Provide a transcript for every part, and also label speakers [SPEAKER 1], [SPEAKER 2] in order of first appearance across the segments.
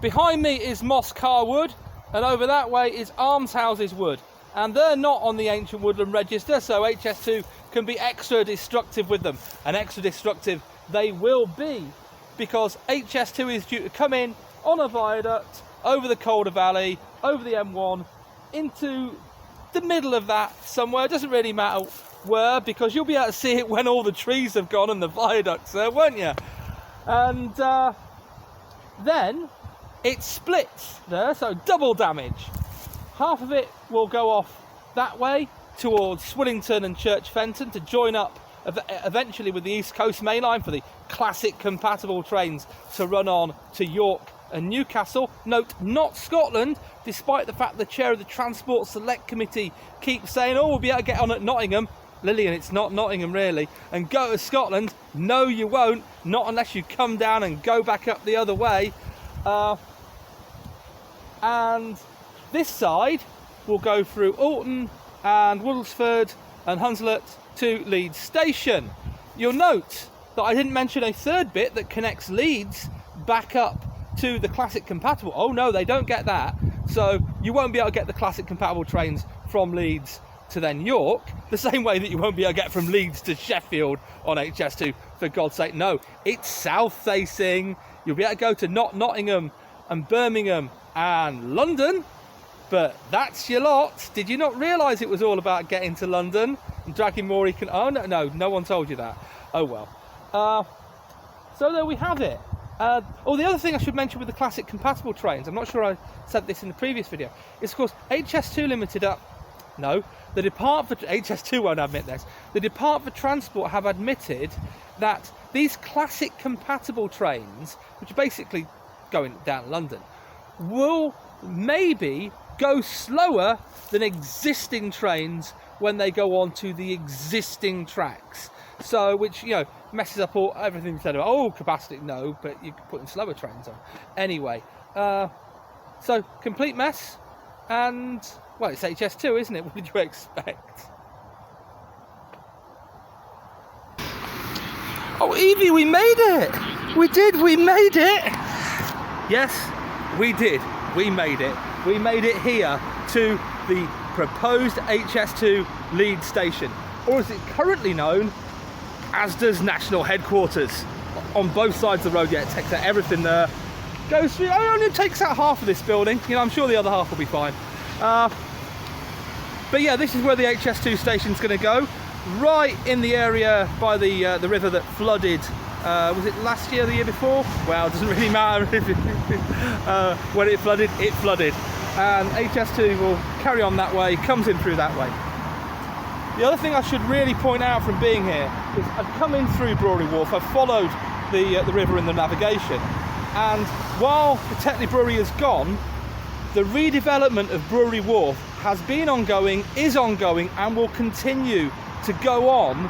[SPEAKER 1] Behind me is Moss Car Wood, and over that way is Almshouses Wood. And they're not on the Ancient Woodland Register, so HS2 can be extra destructive with them. And extra destructive they will be, because HS2 is due to come in on a viaduct over the Calder Valley, over the M1, into the middle of that somewhere. It doesn't really matter where, because you'll be able to see it when all the trees have gone and the viaducts there, won't you? And then it splits there, so double damage. Half of it will go off that way towards Swillington and Church Fenton to join up eventually with the East Coast Main Line for the classic compatible trains to run on to York and Newcastle. Note, not Scotland, despite the fact the chair of the Transport Select Committee keeps saying, oh, we'll be able to get on at Nottingham. Lillian, it's not Nottingham really, and go to Scotland. No, you won't, not unless you come down and go back up the other way. And this side will go through Alton and Woodlesford and Hunslet to Leeds Station. You'll note that I didn't mention a third bit that connects Leeds back up to the classic compatible. Oh no, they don't get that. So you won't be able to get the classic compatible trains from Leeds to then York, the same way that you won't be able to get from Leeds to Sheffield on HS2, for God's sake. No, it's south facing. You'll be able to go to Nottingham and Birmingham and London, but that's your lot. Did you not realise it was all about getting to London and dragging more oh no one told you that. Oh well. So there we have it. The other thing I should mention with the classic compatible trains, I'm not sure I said this in the previous video, is of course HS2 Limited the Department for HS2 won't admit this. The Department for Transport have admitted that these classic compatible trains, which are basically going down London, will maybe go slower than existing trains when they go on to the existing tracks. So, which, you know, messes up everything you said about, capacity, no, but you're putting slower trains on. Anyway, so complete mess, and, well, it's HS2, isn't it? What did you expect? Oh, Eevee, we made it! We made it! Yes, we did. We made it. We made it here to the proposed HS2 Leeds station, or as it's currently known, Asda's national headquarters. On both sides of the road, yeah, it takes out everything there. Goes through, it only takes out half of this building. You know, I'm sure the other half will be fine. But yeah, this is where the HS2 station's going to go. Right in the area by the river that flooded. Was it last year, the year before? Well, it doesn't really matter. When it flooded, and HS2 will carry on that way, comes in through that way. The other thing I should really point out from being here is I've come in through Brewery Wharf, I've followed the river in the navigation, and while the Tetley Brewery is gone, the redevelopment of Brewery Wharf has been ongoing, is ongoing, and will continue to go on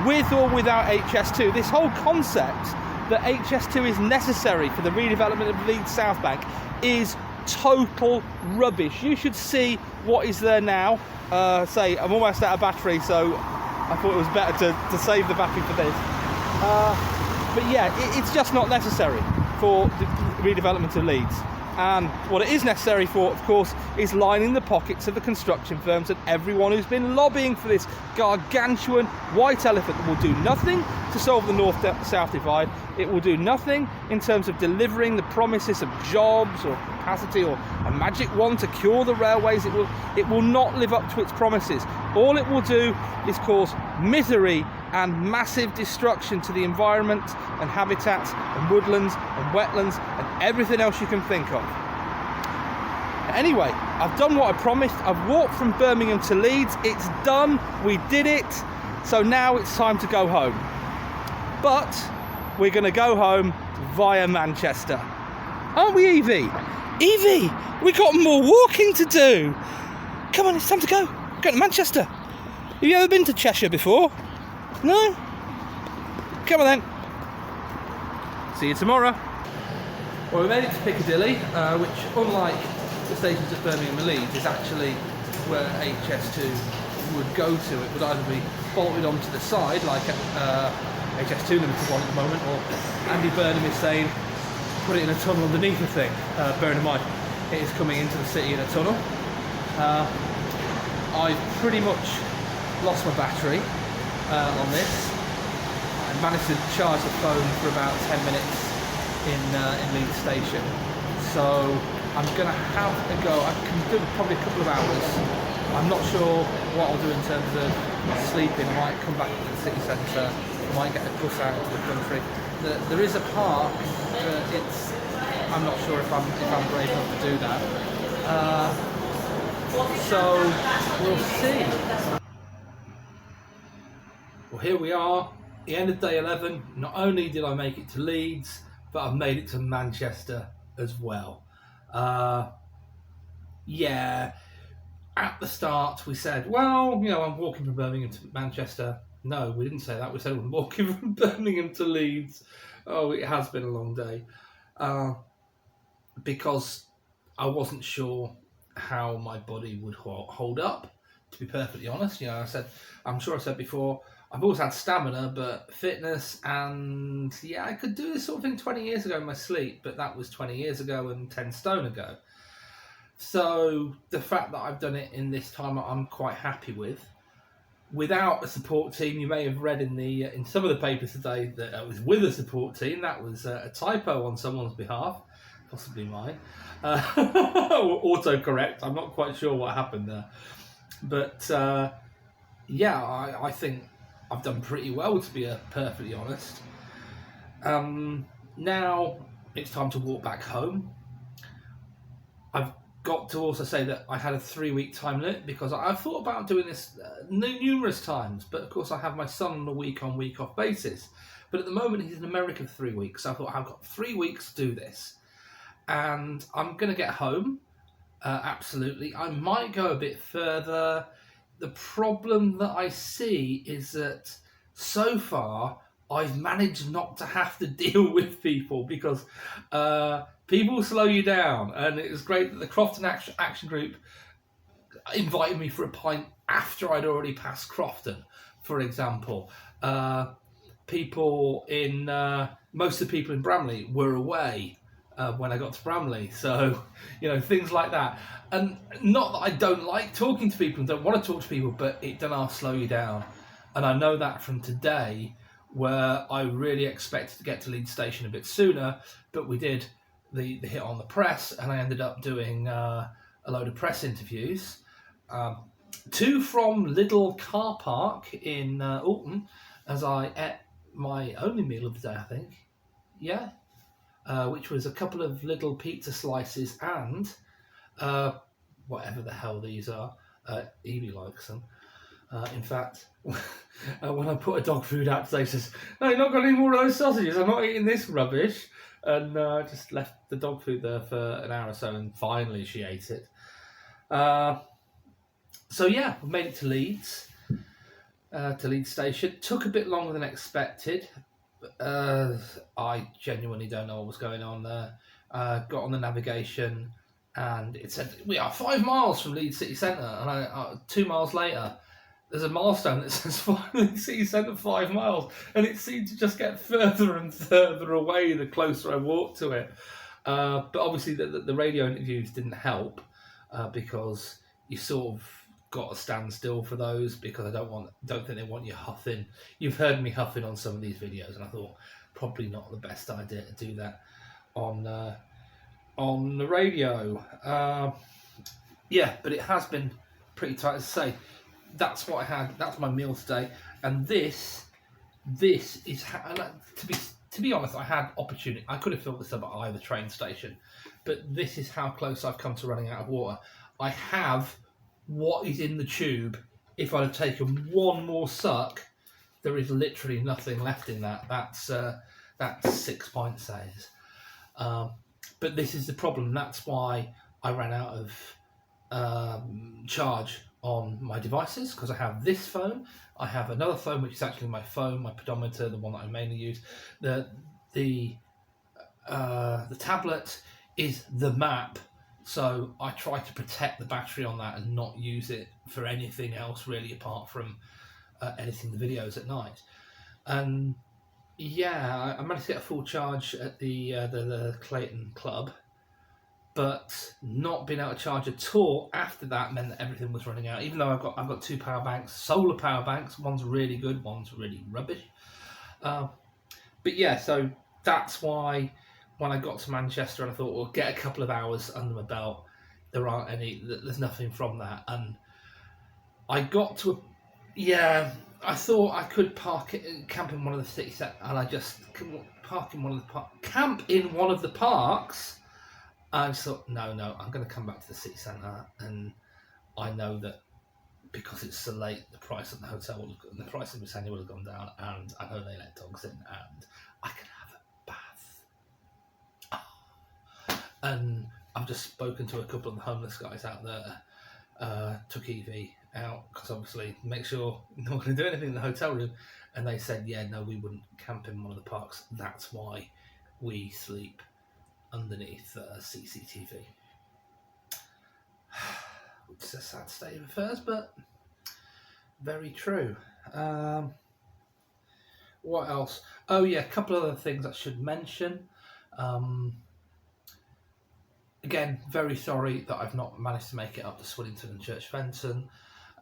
[SPEAKER 1] with or without HS2. This whole concept that HS2 is necessary for the redevelopment of Leeds South Bank is total rubbish. You should see what is there now. Say, I'm almost out of battery, so I thought it was better to save the battery for this. But yeah, it's just not necessary for the redevelopment of Leeds. And what it is necessary for, of course, is lining the pockets of the construction firms and everyone who's been lobbying for this gargantuan white elephant that will do nothing to solve the north-south divide. It will do nothing in terms of delivering the promises of jobs or capacity or a magic wand to cure the railways. It will not live up to its promises. All it will do is cause misery and massive destruction to the environment and habitats and woodlands and wetlands and everything else you can think of. Anyway, I've done what I promised. I've walked from Birmingham to Leeds. It's done. We did it. So now it's time to go home. But we're going to go home via Manchester. Aren't we, Eevee? Eevee, we got more walking to do. Come on, it's time to go. Go to Manchester. Have you ever been to Cheshire before? No? Come on then. See you tomorrow. Well, we made it to Piccadilly, which, unlike the stations at Birmingham and Leeds, is actually where HS2 would go to. It would either be bolted onto the side, like HS2 Limited one at the moment, or Andy Burnham is saying put it in a tunnel underneath the thing. Bearing in mind, it is coming into the city in a tunnel. I've pretty much lost my battery on this. I managed to charge the phone for about 10 minutes in Leeds station. So I'm going to have a go. I can do probably a couple of hours. I'm not sure what I'll do in terms of sleeping. I might come back to the city centre. I might get a bus out into the country. There is a park. I'm not sure if I'm brave enough to do that. So we'll see. Well, here we are, the end of day 11. Not only did I make it to Leeds, but I've made it to Manchester as well. Yeah, at the start we said, well, you know, I'm walking from Birmingham to Manchester. No, we didn't say that. We said we're walking from Birmingham to Leeds. Oh, it has been a long day. Because I wasn't sure how my body would hold up, to be perfectly honest. You know, I'm sure I said before, I've always had stamina, but fitness, and yeah, I could do this sort of thing 20 years ago in my sleep, but that was 20 years ago and 10 stone ago. So the fact that I've done it in this time, I'm quite happy with. Without a support team, you may have read in some of the papers today that I was with a support team. That was a typo on someone's behalf, possibly mine. Autocorrect. I'm not quite sure what happened there, but yeah, I think I've done pretty well, to be perfectly honest. Now it's time to walk back home. I've got to also say that I had a 3-week time limit because I thought about doing this numerous times, but of course I have my son on a week-on, week-off basis. But at the moment he's in America for 3 weeks, so I thought I've got 3 weeks to do this. And I'm going to get home, absolutely. I might go a bit further. The problem that I see is that so far I've managed not to have to deal with people because people slow you down. And it was great that the Crofton Action Group invited me for a pint after I'd already passed Crofton, for example. Most of the people in Bramley were away when I got to Bramley, so you know, things like that. And not that I don't like talking to people and don't want to talk to people, but it does slow you down. And I know that from today, where I really expected to get to Leeds station a bit sooner, but we did the hit on the press, and I ended up doing a load of press interviews. 2 from Lidl car park in Alton, as I ate my only meal of the day, I think. Yeah. Which was a couple of Lidl pizza slices and whatever the hell these are. Eevee likes them. In fact, when I put a dog food out today, she says, "No, you've not got any more of those sausages. I'm not eating this rubbish." And I just left the dog food there for an hour or so, and finally she ate it. So yeah, we made it to Leeds station. Took a bit longer than expected. I genuinely don't know what was going on there. Got on the navigation and it said we are 5 miles from Leeds city centre, and 2 miles later there's a milestone that says Leeds city centre 5 miles, and it seemed to just get further and further away the closer I walked to it. But obviously the radio interviews didn't help because you sort of got to stand still for those, because I don't think they want you huffing. You've heard me huffing on some of these videos, and I thought probably not the best idea to do that on the radio. Yeah, but it has been pretty tight. As I say, that's what I had. That's my meal today, and this is to be honest, I had opportunity. I could have filled this up at either train station, but this is how close I've come to running out of water. I have what is in the tube. If I'd have taken one more suck, there is literally nothing left in that. That's 6 pint size. But this is the problem. That's why I ran out of charge on my devices, because I have this phone. I have another phone which is actually my phone, my pedometer, the one that I mainly use. The tablet is the map. So I try to protect the battery on that and not use it for anything else really, apart from editing the videos at night. And Yeah, I managed to get a full charge at the Clayton Club, but not being able to charge at all after that meant that everything was running out. Even though I've got two power banks, solar power banks. One's really good, one's really rubbish. But yeah, so that's why when I got to Manchester, I thought, well, get a couple of hours under my belt. There's nothing from that, and I got to yeah. I thought I could camp in one of the city centre, and I just couldn't camp in one of the parks. I just thought, no, I'm going to come back to the city centre, and I know that because it's so late, the price of the hotel the price of the Britannia will have gone down, and I know they let dogs in, and I can have a bath. And I've just spoken to a couple of the homeless guys out there. Took Eevee out because obviously make sure no one can do anything in the hotel room, and they said, yeah, no, we wouldn't camp in one of the parks. That's why we sleep underneath CCTV. Which is a sad state of affairs, but very true. What else? Oh yeah, a couple of other things I should mention. Again, very sorry that I've not managed to make it up to Swillington and Church Fenton.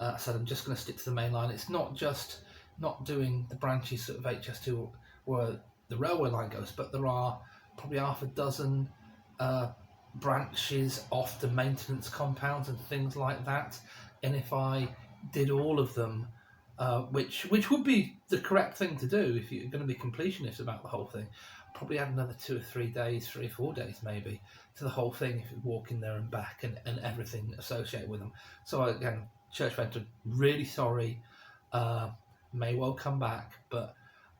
[SPEAKER 1] I said I'm just going to stick to the main line. It's not just not doing the branches of HS2 where the railway line goes, but there are probably half a dozen branches off the maintenance compounds and things like that. And if I did all of them, which would be the correct thing to do if you're going to be completionist about the whole thing, probably add another 2 or 3 days, 3 or 4 days maybe, to the whole thing if you walk in there and back and everything associated with them. So again, Church Fenton, really sorry, may well come back, but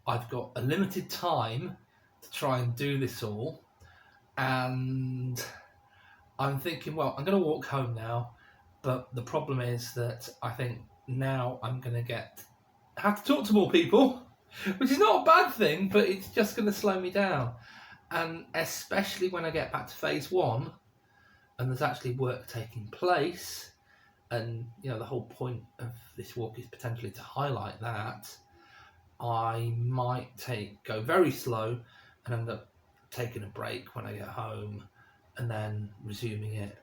[SPEAKER 1] I've got a limited time to try and do this all, and I'm thinking, well, I'm going to walk home now, but the problem is that I think now I'm going to have to talk to more people, which is not a bad thing, but it's just going to slow me down. And especially when I get back to phase 1 and there's actually work taking place, and you know the whole point of this walk is potentially to highlight that, I might go very slow and end up taking a break when I get home and then resuming it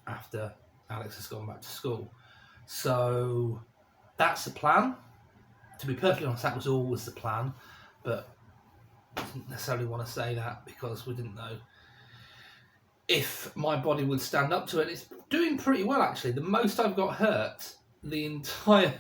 [SPEAKER 1] after Alex has gone back to school. So that's the plan. To be perfectly honest, that was always the plan, but I didn't necessarily want to say that because we didn't know if my body would stand up to it. It's doing pretty well actually. The most I've got hurt the entire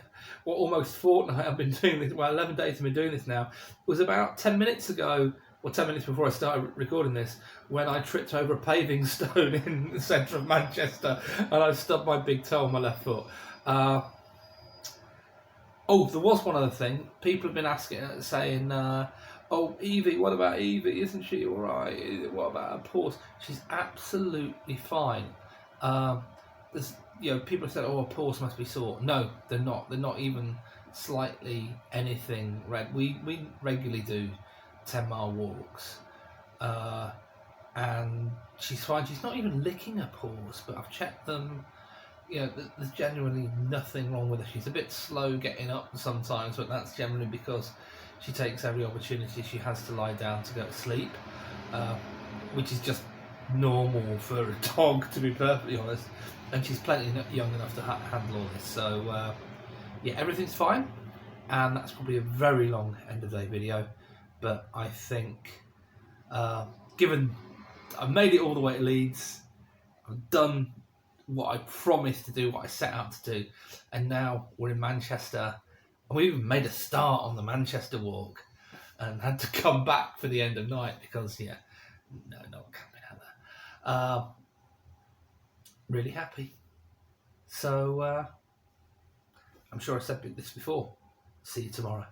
[SPEAKER 1] almost fortnight I've been doing this, 11 days I've been doing this now, was about 10 minutes ago, or 10 minutes before I started recording this, when I tripped over a paving stone in the centre of Manchester and I stubbed my big toe on my left foot. Oh, there was one other thing. People have been saying, oh, Eevee, what about Eevee? Isn't she all right? What about her paws? She's absolutely fine. People have said, oh, her paws must be sore. No, they're not. They're not even slightly anything red. We regularly do 10-mile walks. And she's fine. She's not even licking her paws, but I've checked them. There's genuinely nothing wrong with her. She's a bit slow getting up sometimes, but that's generally because she takes every opportunity she has to lie down to go to sleep, which is just normal for a dog, to be perfectly honest. And she's plenty young enough to handle all this. So, everything's fine. And that's probably a very long end of day video. But I think, given I've made it all the way to Leeds, I've done what I promised to do, what I set out to do, and now we're in Manchester, and we even made a start on the Manchester walk and had to come back for the end of night because no one camping out there. Really happy. So I'm sure I said this before. See you tomorrow.